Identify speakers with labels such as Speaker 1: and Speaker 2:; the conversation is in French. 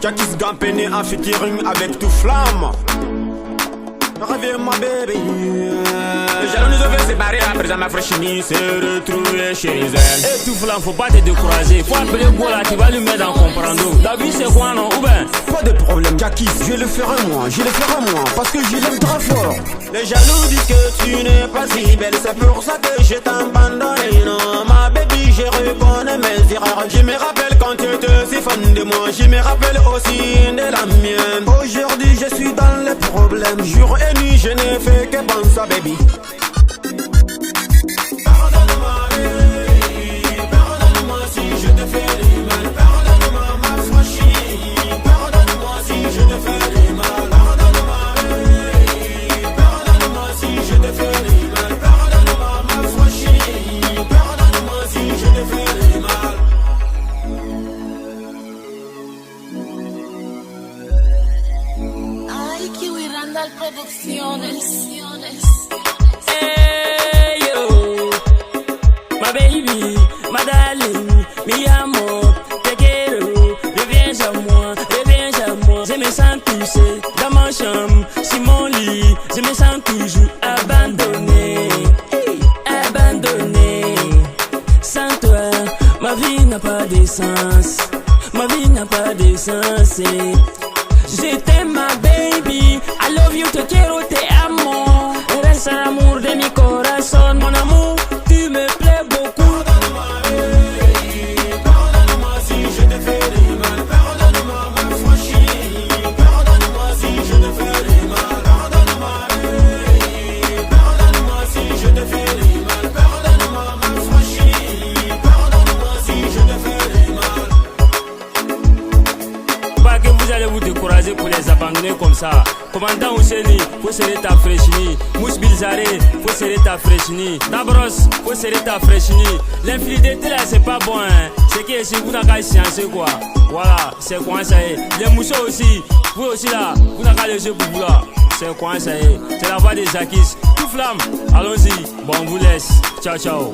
Speaker 1: Jackie Gampene en featuring avec tout flamme. Reviens ma baby. Les jaloux nous ont fait séparer, à présent ma fraîchini s'est retrouvée chez elle.
Speaker 2: Et tout flamme, faut pas te décourager. Faut appeler Gola qui va lui mettre en comprendre. La vie c'est quoi non ou ben?
Speaker 1: Pas de problème Jackie, je le ferai moi, parce que je l'aime très fort. Les jaloux disent que tu n'es pas si belle, c'est pour ça que je t'abandonne. Non ma baby, je reconnais mes erreurs. Je me rappelle quand tu étais si fan de moi, je me rappelle aussi de la mienne. Aujourd'hui je suis dans les problèmes, jour et nuit je n'ai fait que penser à baby. Pardonne-moi baby, pardonne-moi si je te fais du mal. Pardonne-moi ma franchie, pardonne-moi si je te fais du mal. Pardonne-moi baby, pardonne-moi si je te fais du mal. Pardonne-moi ma franchie, pardonne-moi si je te fais du mal.
Speaker 3: Ay, Kiwi Randall Producciones.
Speaker 2: Hey yo, ma baby, ma darling, mi amor, te quiero, reviens à moi, je me sens touché dans ma chambre, sur mon lit, je me sens toujours abandonné, hey, abandonné. Sans toi, ma vie n'a pas de sens, ma vie n'a pas de sens. Je t'aime ma baby, I love you, te quiero, te amo. Eres el amor de mi corazón, mon amour, tu me plais beaucoup.
Speaker 1: Pardonne-moi baby, pardonne-moi si je te fais du mal. Pardonne-moi ma franchie, pardonne-moi si je te fais du mal. Pardonne-moi baby, pardonne-moi si je te fais du mal. Pardonne-moi ma franchie, pardonne-moi si je te fais du mal.
Speaker 2: Pas que vous allez vous décourager pour les abandonner comme ça. Commandant Ouseni, faut serrer ta fraîchini. Mousse Bilzare, faut serrer ta fraîchini. Dabros, faut serrer ta fraîchini. L'infidélité là, c'est pas bon, hein. C'est que si vous n'avez qu'à sciencer quoi. Voilà, c'est quoi ça y est. Les mousseaux aussi, vous aussi là, vous n'avez qu'à les yeux pour vous là. C'est quoi ça y est. C'est la voix des Zakis. Tout flamme, allons-y. Bon, on vous laisse. Ciao, ciao.